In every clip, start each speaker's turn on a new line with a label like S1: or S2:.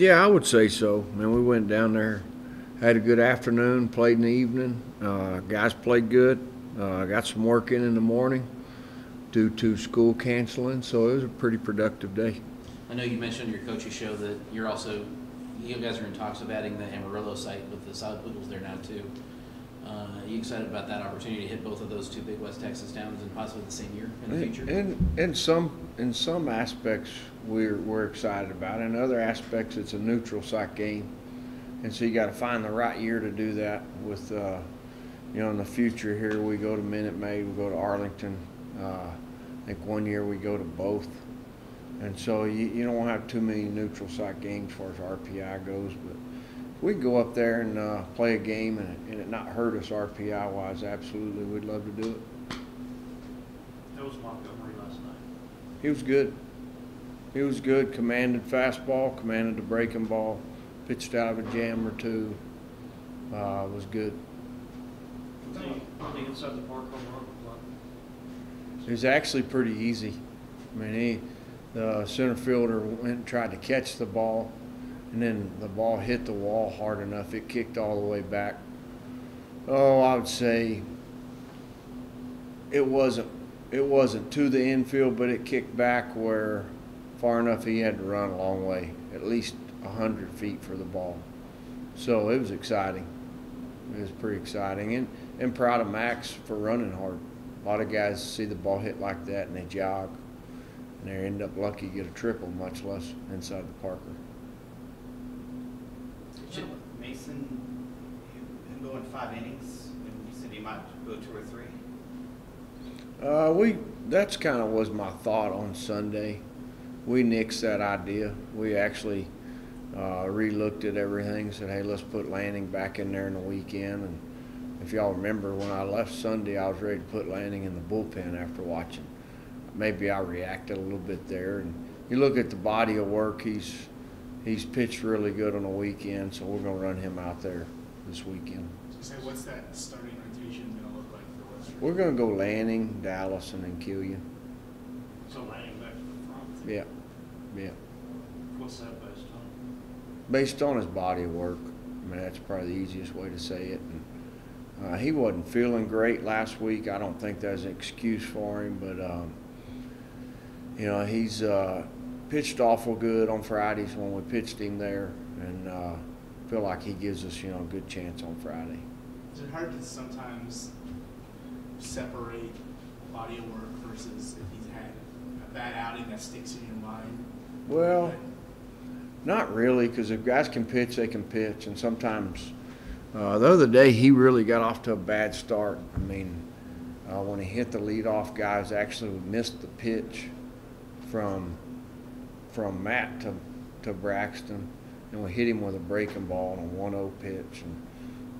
S1: Yeah, I would say so. I mean, we went down there, had a good afternoon, played in the evening. Guys played good. Got some work in the morning due to school canceling, so it was a pretty productive day.
S2: I know you mentioned on your coaching show that you guys are in talks of adding the Amarillo site with the Solid Poodles there now too. Are you excited about that opportunity to hit both of those two big West Texas towns and possibly the same year in the future?
S1: In some aspects, we're excited about it. In other aspects, it's a neutral site game, and so you got to find the right year to do that. With in the future here, we go to Minute Maid, we go to Arlington. I think one year we go to both, and so you don't want to have too many neutral site games as far as RPI goes, but we can go up there and play a game and it not hurt us RPI wise. Absolutely, we'd love to do it.
S3: How was Montgomery last night?
S1: He was good. He was good. Commanded fastball, commanded the breaking ball, pitched out of a jam or two. Was good.
S3: On the inside the park home run was like?
S1: It was actually pretty easy. I mean, the center fielder went and tried to catch the ball, and then the ball hit the wall hard enough. It kicked all the way back. Oh, I would say it wasn't to the infield, but it kicked back where far enough he had to run a long way, at least 100 feet for the ball. So it was exciting. It was pretty exciting, and proud of Max for running hard. A lot of guys see the ball hit like that and they jog, and they end up lucky to get a triple, much less inside the Parker.
S4: Mason, him going 5 innings, and you said he might go 2 or 3?
S1: That's kind of was my thought on Sunday. We nixed that idea. We actually re-looked at everything, said, hey, let's put Lanning back in there in the weekend. And if y'all remember, when I left Sunday, I was ready to put Lanning in the bullpen after watching. Maybe I reacted a little bit there. And you look at the body of work, he's pitched really good on the weekend, so we're going to run him out there this weekend.
S5: So what's that starting rotation going to look like for West Virginia?
S1: We're going to go Lanning, Dallas, and then Killian.
S3: So Lanning back to the front?
S1: Yeah.
S3: What's that based on?
S1: Based on his body of work. I mean, that's probably the easiest way to say it. And, he wasn't feeling great last week. I don't think that's an excuse for him, but he's pitched awful good on Fridays when we pitched him there, and feel like he gives us a good chance on Friday.
S5: Is it hard to sometimes separate body of work versus if he's had a bad outing that sticks in your mind?
S1: Well, not really, because if guys can pitch, they can pitch, and sometimes the other day he really got off to a bad start. I mean, when he hit the leadoff, guys actually missed the pitch from Matt to Braxton, and we hit him with a breaking ball on a 1-0 pitch, and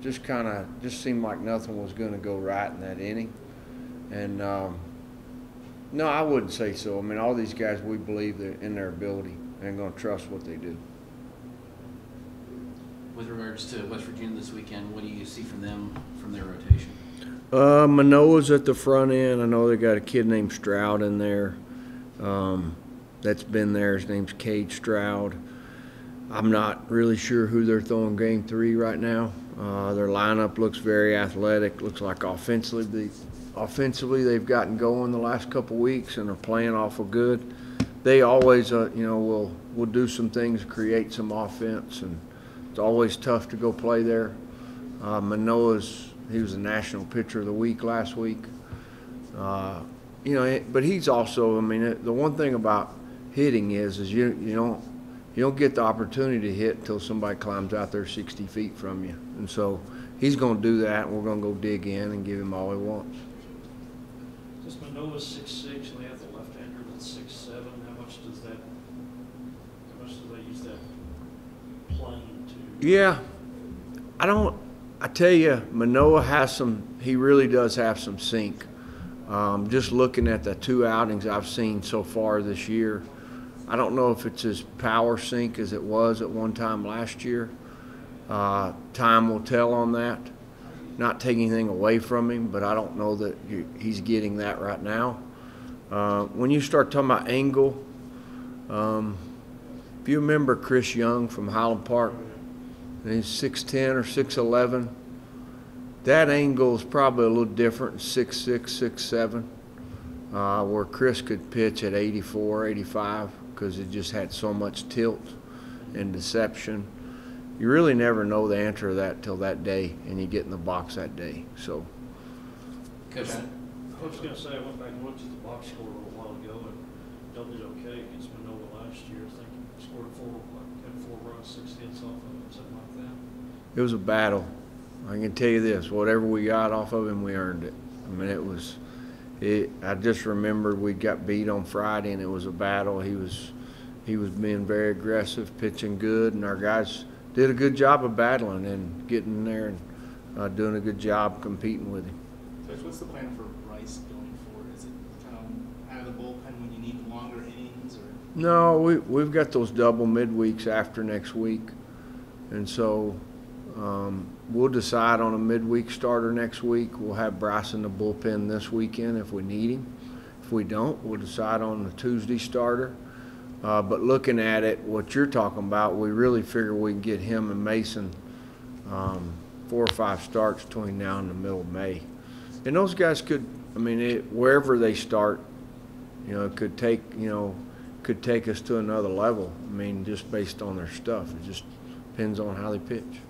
S1: just seemed like nothing was going to go right in that inning. And no, I wouldn't say so. I mean, all these guys, we believe in their ability and going to trust what they do.
S2: With regards to West Virginia this weekend, what do you see from them, from their rotation?
S1: Manoa's at the front end. I know they got a kid named Stroud in there. That's been there. His name's Cade Stroud. I'm not really sure who they're throwing game 3 right now. Their lineup looks very athletic. Looks like offensively they've gotten going the last couple weeks and are playing awful good. They always, will do some things to create some offense, and it's always tough to go play there. He was the National Pitcher of the Week last week. But he's also, the one thing about hitting is you don't get the opportunity to hit until somebody climbs out there 60 feet from you. And so he's going to do that, and we're going to go dig in and give him all he wants.
S3: Since Manoa's 6'6", and they have the left-hander that's 6'7", how much do they use that plane to?
S1: Yeah. I tell you, Manoa he really does have some sink. Just looking at the 2 outings I've seen so far this year, I don't know if it's as power sink as it was at one time last year. Time will tell on that. Not taking anything away from him, but I don't know that he's getting that right now. When you start talking about angle, If you remember Chris Young from Highland Park, and he's 6'10" or 6'11", that angle is probably a little different, 6'6", 6'7", where Chris could pitch at 84, 85 because it just had so much tilt and deception. You really never know the answer to that till that day, and you get in the box that day. So,
S2: Coach,
S3: I was gonna say, I went back and looked at the box score a little while ago, and Dale did okay against Manila last year. I think he scored had 4 runs, 6 hits off of it, something like that.
S1: it was a battle. I can tell you this, whatever we got off of him, we earned it. I mean, I just remembered we got beat on Friday, and it was a battle. He was being very aggressive, pitching good, and our guys did a good job of battling and getting in there and doing a good job competing with him.
S5: Coach, what's the plan for Rice going forward? Is it kind of out of the bullpen when you need longer innings, or?
S1: No, we've got those double midweeks after next week, and so we'll decide on a midweek starter next week. We'll have Bryce in the bullpen this weekend if we need him. If we don't, we'll decide on the Tuesday starter. But looking at it, what you're talking about, we really figure we can get him and Mason 4 or 5 starts between now and the middle of May. And those guys could, I mean, wherever they start, you know, could take us to another level. I mean, just based on their stuff. It just depends on how they pitch.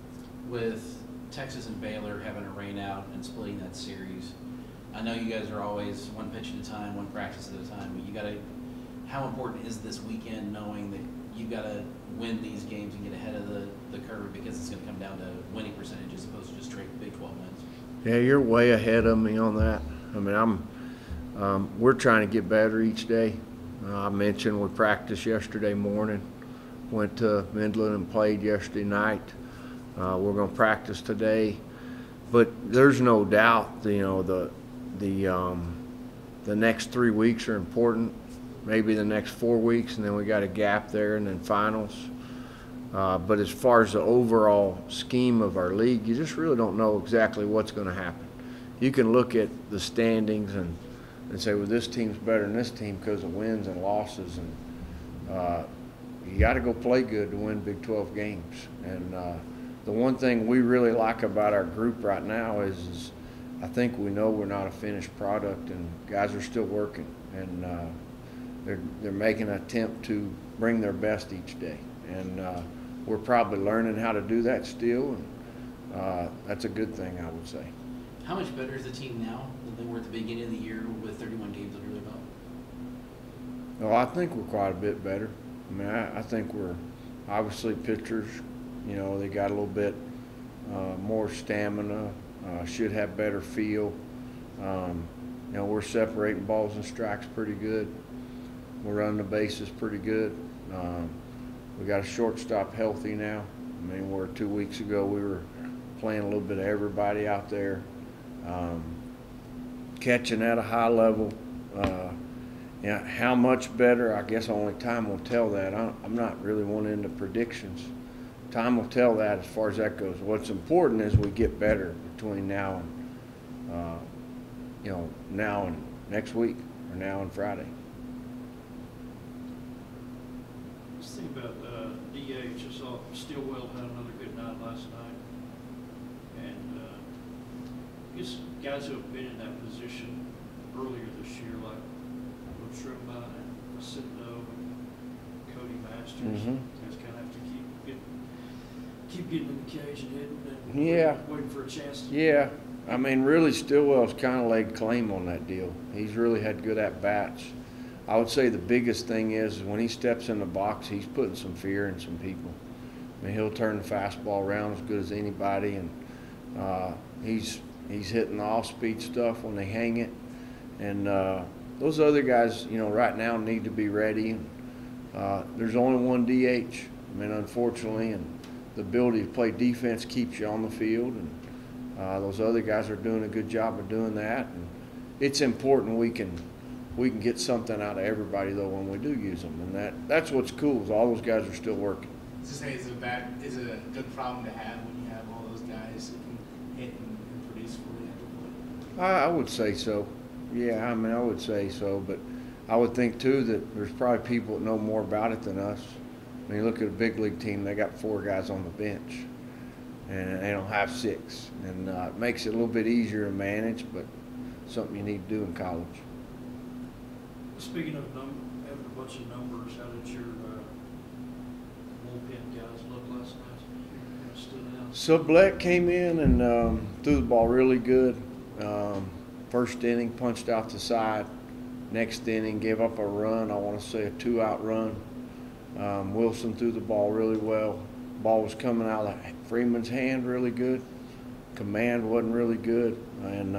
S2: with Texas and Baylor having a rain out and splitting that series, I know you guys are always one pitch at a time, one practice at a time, but you got to, how important is this weekend knowing that you got to win these games and get ahead of the curve, because it's going to come down to winning percentage as opposed to just straight Big 12 wins?
S1: Yeah, you're way ahead of me on that. I mean, we're trying to get better each day. I mentioned we practiced yesterday morning, went to Midland and played yesterday night. We're going to practice today, but there's no doubt, you know, the next 3 weeks are important. Maybe the next 4 weeks, and then we got a gap there, and then finals. But as far as the overall scheme of our league, you just really don't know exactly what's going to happen. You can look at the standings and say, well, this team's better than this team because of wins and losses, and you got to go play good to win Big 12 games. And the one thing we really like about our group right now is I think we know we're not a finished product, and guys are still working, and they're making an attempt to bring their best each day. And we're probably learning how to do that still, and that's a good thing, I would say.
S2: How much better is the team now than they were at the beginning of the year with 31 games under their belt?
S1: Well, I think we're quite a bit better. I mean, I think we're obviously pitchers, you know, they got a little bit more stamina, should have better feel. You know, we're separating balls and strikes pretty good. We're running the bases pretty good. We got a shortstop healthy now. I mean, where 2 weeks ago we were playing a little bit of everybody out there. Catching at a high level. You know, how much better, I guess only time will tell that. I'm not really one into predictions. Time will tell that as far as that goes. What's important is we get better between now and, you know, now and next week, or now and Friday.
S3: Let's think about DH. I saw Stillwell had another good night last night. And I guess guys who have been in that position earlier this year, like Trimba and Jacinto and Cody Masters, guys kind of have to keep getting in the cage and hitting and
S1: Yeah.
S3: waiting for a chance to.
S1: Yeah, I mean, really, Stillwell's kind of laid claim on that deal. He's really had good at-bats. I would say the biggest thing is when he steps in the box, he's putting some fear in some people. I mean, he'll turn the fastball around as good as anybody, and he's hitting the off-speed stuff when they hang it. And those other guys, you know, right now need to be ready. There's only one DH. I mean, unfortunately, and the ability to play defense keeps you on the field, and those other guys are doing a good job of doing that. And it's important we can get something out of everybody though when we do use them, and that's what's cool is all those guys are still working.
S5: To say, is it a good problem to have when you have all those guys who can hit and produce for you?
S1: I would say so. Yeah, I mean, I would say so, but I would think too that there's probably people that know more about it than us. When you look at a big league team, they got 4 guys on the bench, and they don't have 6. And it makes it a little bit easier to manage, but something you need to do in college.
S3: Speaking of having a bunch of numbers, how did your bullpen guys look last night? You stood out.
S1: Sublette came in and threw the ball really good. First inning, punched out the side. Next inning, gave up a run. I want to say a 2-out run. Wilson threw the ball really well. Ball was coming out of Freeman's hand really good. Command wasn't really good. And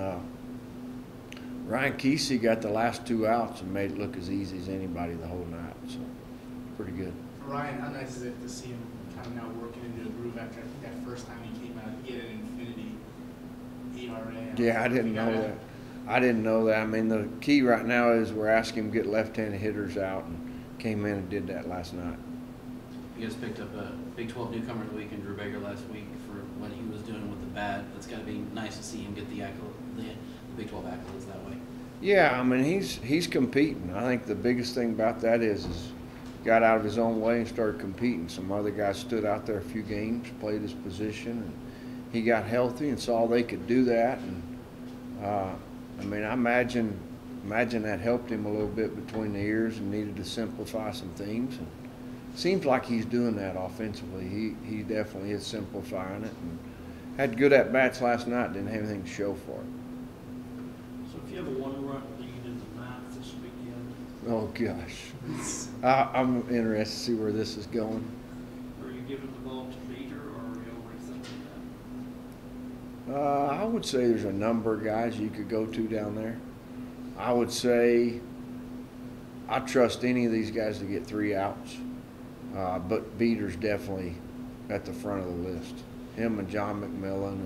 S1: Ryan Kesey got the last 2 outs and made it look as easy as anybody the whole night. So, pretty good.
S5: For Ryan, how nice is it to see him kind of now working into a groove after I think that first time he came out? He had an infinity ERA.
S1: Yeah, I didn't know that. I didn't know that. I mean, the key right now is we're asking him to get left-handed hitters out, and came in and did that last night.
S2: You guys picked up a Big 12 newcomer of the week in Drew Baker last week for what he was doing with the bat. That's got to be nice to see him get the Big 12 accolades that way.
S1: Yeah, I mean, he's competing. I think the biggest thing about that is got out of his own way and started competing. Some other guys stood out there a few games, played his position, and he got healthy and saw they could do that. And I mean, I imagine that helped him a little bit between the ears and needed to simplify some things. And it seems like he's doing that offensively. He definitely is simplifying it and had good at-bats last night, didn't have anything to show for it.
S3: So if you have a 1-run lead in the 9th this weekend,
S1: Oh, gosh. I'm interested to see where this is going.
S3: are you giving the ball to Peter, or are you overthinking that?
S1: I would say there's a number of guys you could go to down there. I would say I trust any of these guys to get 3 outs, but Beater's definitely at the front of the list. Him and John McMillan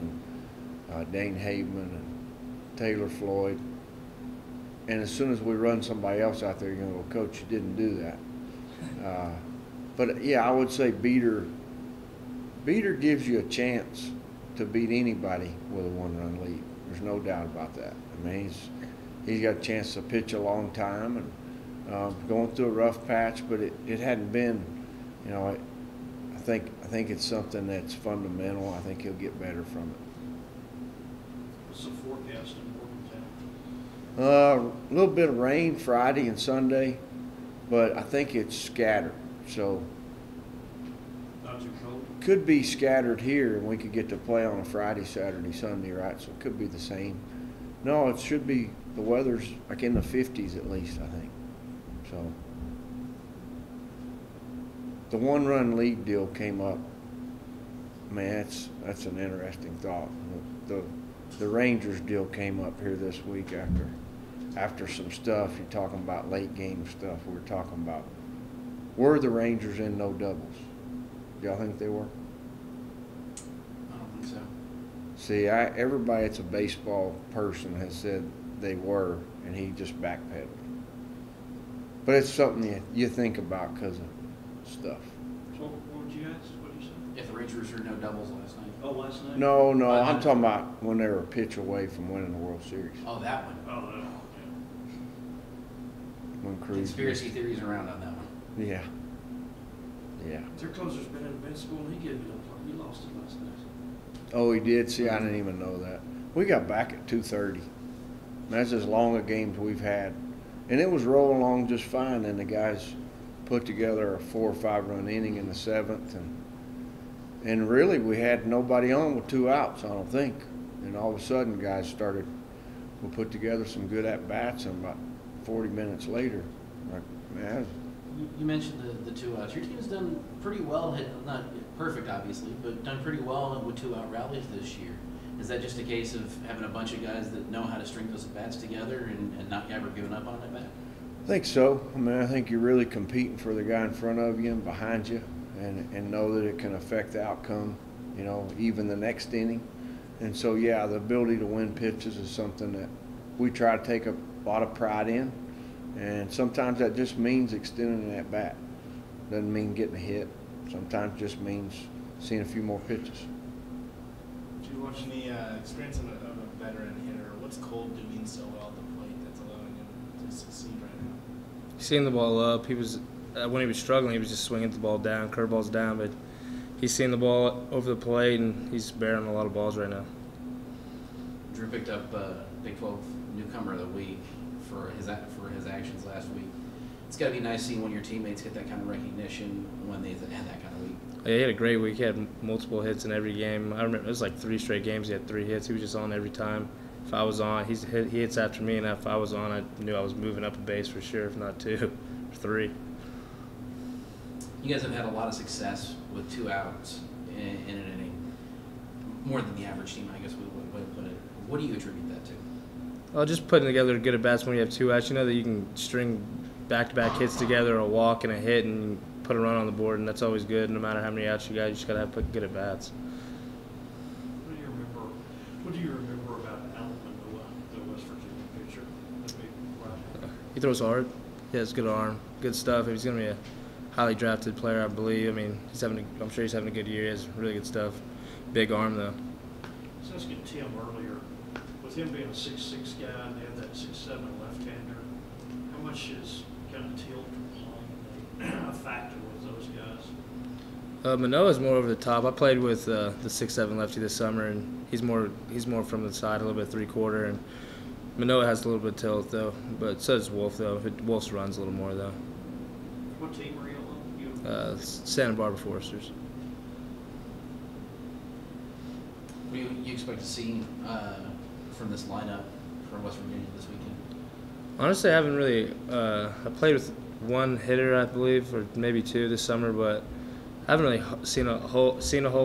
S1: and Dane Haveman and Taylor Floyd. And as soon as we run somebody else out there, you're going to go, Coach, you didn't do that. But, yeah, I would say Beater gives you a chance to beat anybody with a 1-run lead. There's no doubt about that. I mean, he's got a chance to pitch a long time and going through a rough patch, but it hadn't been, you know, I think it's something that's fundamental. I think he'll get better from it.
S3: What's the forecast in Morgantown?
S1: A little bit of rain Friday and Sunday, but I think it's scattered. So
S3: Not too cold?
S1: could be scattered here, and we could get to play on a Friday, Saturday, Sunday, right? So it could be the same. No, it should be, the weather's like in the 50s at least, I think. So the 1-run lead deal came up. Man, that's an interesting thought. The Rangers deal came up here this week after some stuff. You're talking about late game stuff. We were talking about, were the Rangers in no doubles? Do y'all think they were?
S2: I don't think so.
S1: See, everybody that's a baseball person has said they were, and he just backpedaled. But it's something you think about because of stuff.
S3: So what would you ask? What did you say?
S2: If the Rangers are no doubles last night.
S3: Oh, last night?
S1: No, I'm talking about when they were a pitch away from winning the World Series.
S2: Oh, that one.
S3: Oh, no.
S1: When Cruz.
S2: Conspiracy theories around on that one.
S1: Yeah. Yeah.
S3: Their closer's been invincible, and he gave it up. He lost it last night.
S1: Oh, he did? See, I didn't even know that. We got back at 2:30. That's as long a game as we've had. And it was rolling along just fine, and the guys put together a 4 or 5 run inning in the 7th. And really, we had nobody on with 2 outs, I don't think. And all of a sudden, guys we put together some good at-bats, and about 40 minutes later, like, man.
S2: You mentioned the 2 outs. Your team's done pretty well, not perfect obviously, but done pretty well with 2-out rallies this year. Is that just a case of having a bunch of guys that know how to string those bats together and not ever giving up on that bat?
S1: I think so. I mean, I think you're really competing for the guy in front of you and behind you, and know that it can affect the outcome, you know, even the next inning. And so, yeah, the ability to win pitches is something that we try to take a lot of pride in. And sometimes that just means extending that bat. Doesn't mean getting a hit. Sometimes just means seeing a few more pitches.
S5: Do you watch the experience of a veteran hitter? What's Cole doing so well at the plate that's allowing him to succeed right now?
S6: Seeing the ball up, he was when he was struggling, he was just swinging the ball down, curveballs down. But he's seeing the ball over the plate, and he's bearing a lot of balls right now.
S2: Drew picked up Big 12 Newcomer of the Week for his actions last week. It's got to be nice seeing one of your teammates get that kind of recognition when they had that kind of week.
S6: Yeah, he had a great week. He had multiple hits in every game. I remember it was like 3 straight games. He had 3 hits. He was just on every time. If I was on, he hits after me, and if I was on, I knew I was moving up a base for sure, if not 2 or 3.
S2: You guys have had a lot of success with 2 outs in an inning, more than the average team, I guess we would put it. What do you attribute that to?
S6: Well, just putting together good at bats when you have 2 outs. You know that you can string back-to-back hits together, a walk and a hit, and put a run on the board, and that's always good. No matter how many outs you got, you just gotta have good at bats.
S3: What do you remember about Alan Manoa, the West Virginia pitcher, the big right-hander?
S6: He throws hard. He has good arm, good stuff. He's gonna be a highly drafted player, I believe. I mean, I'm sure he's having a good year. He has really good stuff. Big arm though.
S3: So I was asking Tim earlier, with him being a 6'6" guy and they have that 6'7" left-hander, how much is kind of tilt playing a factor with those guys?
S6: Manoa's more over the top. I played with the 6'7" lefty this summer, and he's more from the side, a little bit 3/4. And Manoa has a little bit of tilt though, but so does Wolf though. Wolf runs a little more though.
S3: What team are you on?
S6: Santa Barbara Foresters.
S2: What do you expect to see from this lineup for West Virginia this weekend?
S6: Honestly, I haven't really. I played with 1 hitter, I believe, or maybe 2 this summer, but I haven't really seen a whole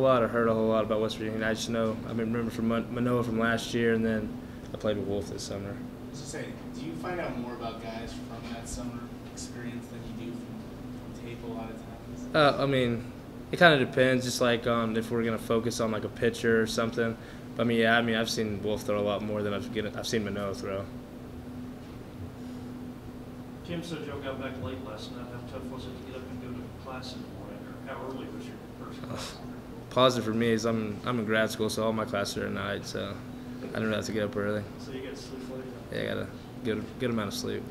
S6: lot or heard a whole lot about West Virginia. I just know I remember from Manoa from last year, and then I played with Wolf this summer.
S5: I was just saying, do you find out more about guys from that summer experience than you do from tape a lot of times?
S6: I mean, it kind of depends, just like if we're gonna focus on like a pitcher or something. But I've seen Wolf throw a lot more than I've seen Manoa throw.
S3: Tim said y'all got back late last night. How tough was it to get up and go to class in the morning, or how early was your first class?
S6: Positive for me is I'm in grad school, so all my classes are at night, so I don't have to get up early.
S3: So you got to sleep late?
S6: Yeah, I got a good amount of sleep.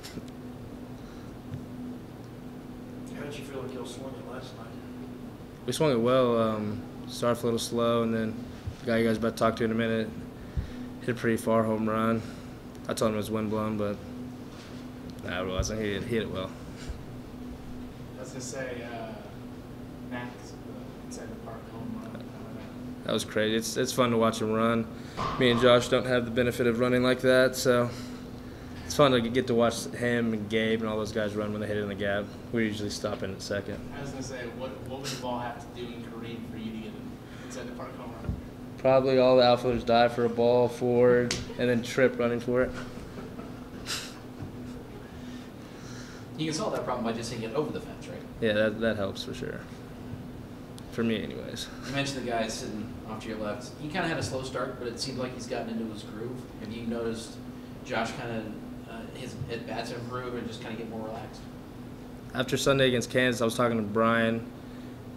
S3: How did you feel like y'all swung it last night?
S6: We swung it well. Started a little slow, and then the guy you guys about to talk to in a minute hit a pretty far home run. I told him it was windblown, but nah, it wasn't. He hit it well.
S5: I was going to say, Max, inside the park home run.
S6: That was crazy. It's fun to watch him run. Me and Josh don't have the benefit of running like that, so it's fun to get to watch him and Gabe and all those guys run when they hit it in the gap. We usually stop in at second.
S5: I was going to say, what would the ball have to do in Kareem for you to get it inside the park home run?
S6: Probably all the outfielders dive for a ball forward and then trip running for it.
S2: You can solve that problem by just hitting it over the fence, right?
S6: Yeah, that helps for sure. For me, anyways.
S2: You mentioned the guy sitting off to your left. He kind of had a slow start, but it seemed like he's gotten into his groove. Have you noticed Josh kind of his at-bats improve and just kind of get more relaxed?
S6: After Sunday against Kansas, I was talking to Brian.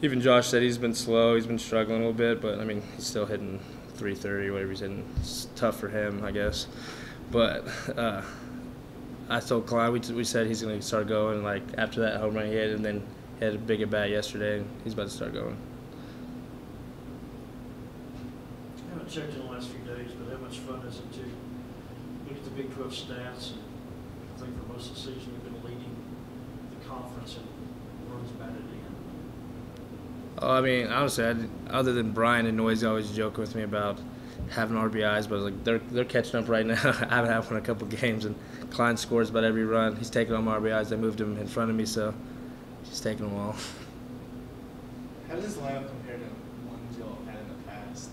S6: Even Josh said he's been slow. He's been struggling a little bit, but, I mean, he's still hitting 330, whatever he's hitting. It's tough for him, I guess. But I told Klein, we said he's going to start going, like, after that home run he hit, and then he had a big at-bat yesterday, and he's about to start going.
S3: I haven't checked in the last few days, but how much fun is it to look at the Big 12 stats? And I think for most of the season you've been leading the conference in runs batted in.
S6: Oh, I mean, honestly, other than Brian and Noisy always joke with me about having RBIs, but like they're catching up right now. I haven't had one in a couple games, and Klein scores about every run. He's taking all my RBIs. They moved him in front of me, so he's taking them all.
S5: How does this lineup compare to ones y'all had in the past?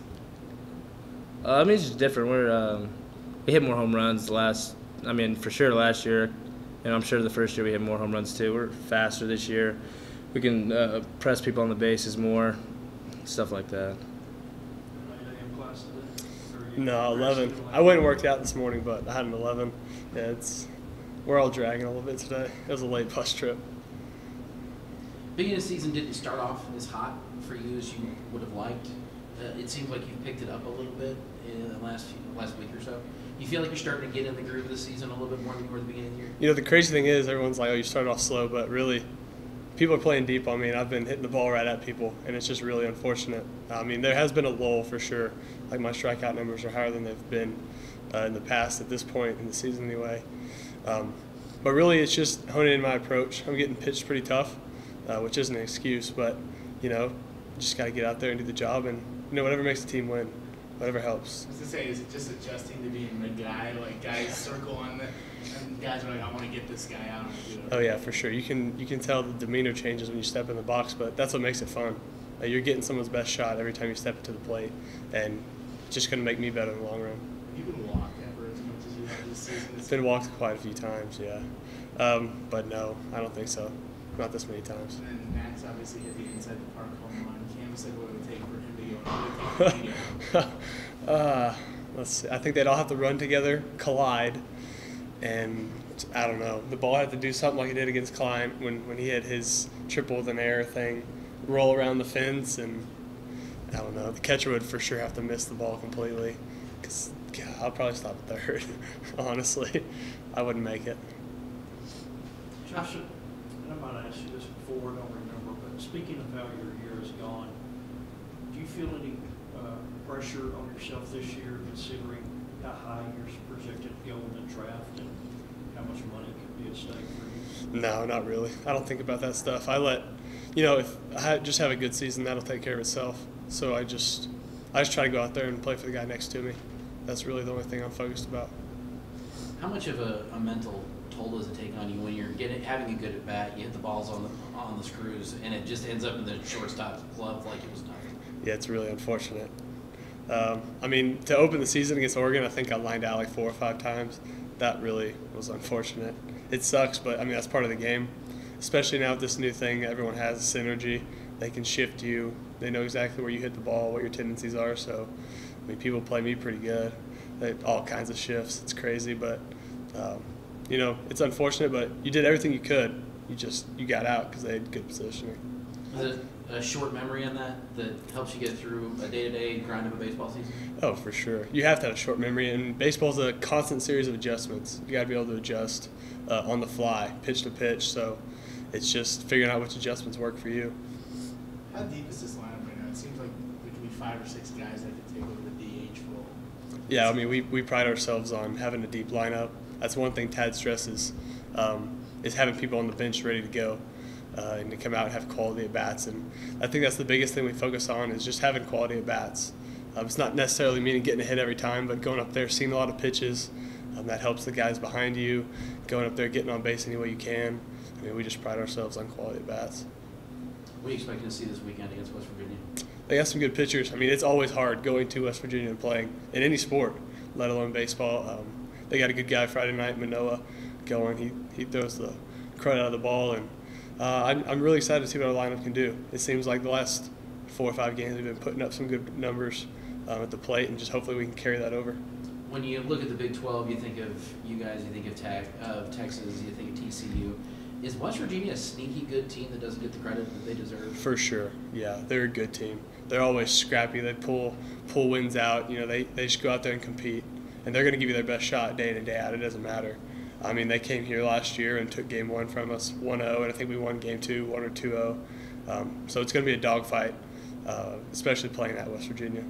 S6: I mean, it's just different. We hit more home runs for sure last year, and I'm sure the first year we hit more home runs too. We're faster this year. We can press people on the bases more, stuff like that.
S7: No, 11. I went and worked out this morning, but I had an 11. Yeah, we're all dragging a little bit today. It was a late bus trip.
S2: Beginning of the season didn't start off as hot for you as you would have liked. It seems like you've picked it up a little bit in the last week or so. You feel like you're starting to get in the groove of the season a little bit more than you were at the beginning of the year?
S7: You know, the crazy thing is everyone's like, oh, you started off slow, but really people are playing deep on me, and I've been hitting the ball right at people, and it's just really unfortunate. I mean, there has been a lull for sure. Like, my strikeout numbers are higher than they've been in the past at this point in the season anyway. But really, it's just honing in my approach. I'm getting pitched pretty tough, which isn't an excuse, but, just got to get out there and do the job, and, whatever makes the team win, whatever helps.
S5: I was gonna say, is it just adjusting to being the guy? Like, guys circle on the, and guys are like, I want to get this guy out.
S7: Oh yeah, for sure. You can tell the demeanor changes when you step in the box, but that's what makes it fun. You're getting someone's best shot every time you step into the plate, and it's just going to make me better in the long run.
S5: Have you been walked ever as much as you have this season?
S7: It's been walked quite a few times, yeah. But no, I don't think so. Not this many times.
S5: And then Max obviously hit the inside the park home run. Cam said what it would take for him to go. What would it take for him to go?
S7: Let's see. I think they'd all have to run together, collide, and I don't know. The ball had to do something like it did against Klein when he had his triple with an air thing, roll around the fence, and I don't know. The catcher would for sure have to miss the ball completely, because I'll probably stop at third. Honestly, I wouldn't make it.
S3: Josh, and I might have asked you this before, I don't remember, but speaking of how your year has gone, do you feel any pressure on yourself this year, considering how high you're projected to go in the draft and how much money could be at stake for you?
S7: No, not really. I don't think about that stuff. I let, if I just have a good season, that'll take care of itself. So I just try to go out there and play for the guy next to me. That's really the only thing I'm focused about.
S2: How much of a mental toll does it take on you when you're having a good at bat, you hit the balls on the screws, and it just ends up in the shortstop's glove like it was nothing?
S7: Yeah, it's really unfortunate. To open the season against Oregon, I think I lined out like 4 or 5 times. That really was unfortunate. It sucks, but that's part of the game. Especially now with this new thing, everyone has synergy. They can shift you. They know exactly where you hit the ball, what your tendencies are. So, people play me pretty good. All kinds of shifts. It's crazy, but it's unfortunate. But you did everything you could. You got out because they had good positioning.
S2: Is it a short memory on that helps you get through a day-to-day grind of a baseball season?
S7: Oh, for sure. You have to have a short memory, and baseball's a constant series of adjustments. You got to be able to adjust on the fly, pitch to pitch. So it's just figuring out which adjustments work for you.
S5: How deep is this lineup right now? It seems like there could be 5 or 6 guys that could take over the DH role.
S7: Yeah, we pride ourselves on having a deep lineup. That's one thing Tad stresses, is having people on the bench ready to go. And to come out and have quality at bats, and I think that's the biggest thing we focus on is just having quality at bats. It's not necessarily meaning getting a hit every time, but going up there, seeing a lot of pitches, that helps the guys behind you. Going up there, getting on base any way you can. We just pride ourselves on quality at bats.
S2: What are you expecting to see this weekend against West Virginia?
S7: They got some good pitchers. It's always hard going to West Virginia and playing in any sport, let alone baseball. They got a good guy Friday night, Manoa, going. He throws the crud out of the ball, and I'm really excited to see what our lineup can do. It seems like the last 4 or 5 games we've been putting up some good numbers at the plate, and just hopefully we can carry that over.
S2: When you look at the Big 12, you think of you guys, you think of Texas, you think of TCU. Is West Virginia a sneaky good team that doesn't get the credit that they deserve?
S7: For sure, yeah. They're a good team. They're always scrappy. They pull wins out. They just go out there and compete, and they're going to give you their best shot day in and day out. It doesn't matter. They came here last year and took game 1 from us 1-0, and I think we won game 2 1 or 2-0. So it's going to be a dogfight, especially playing at West Virginia.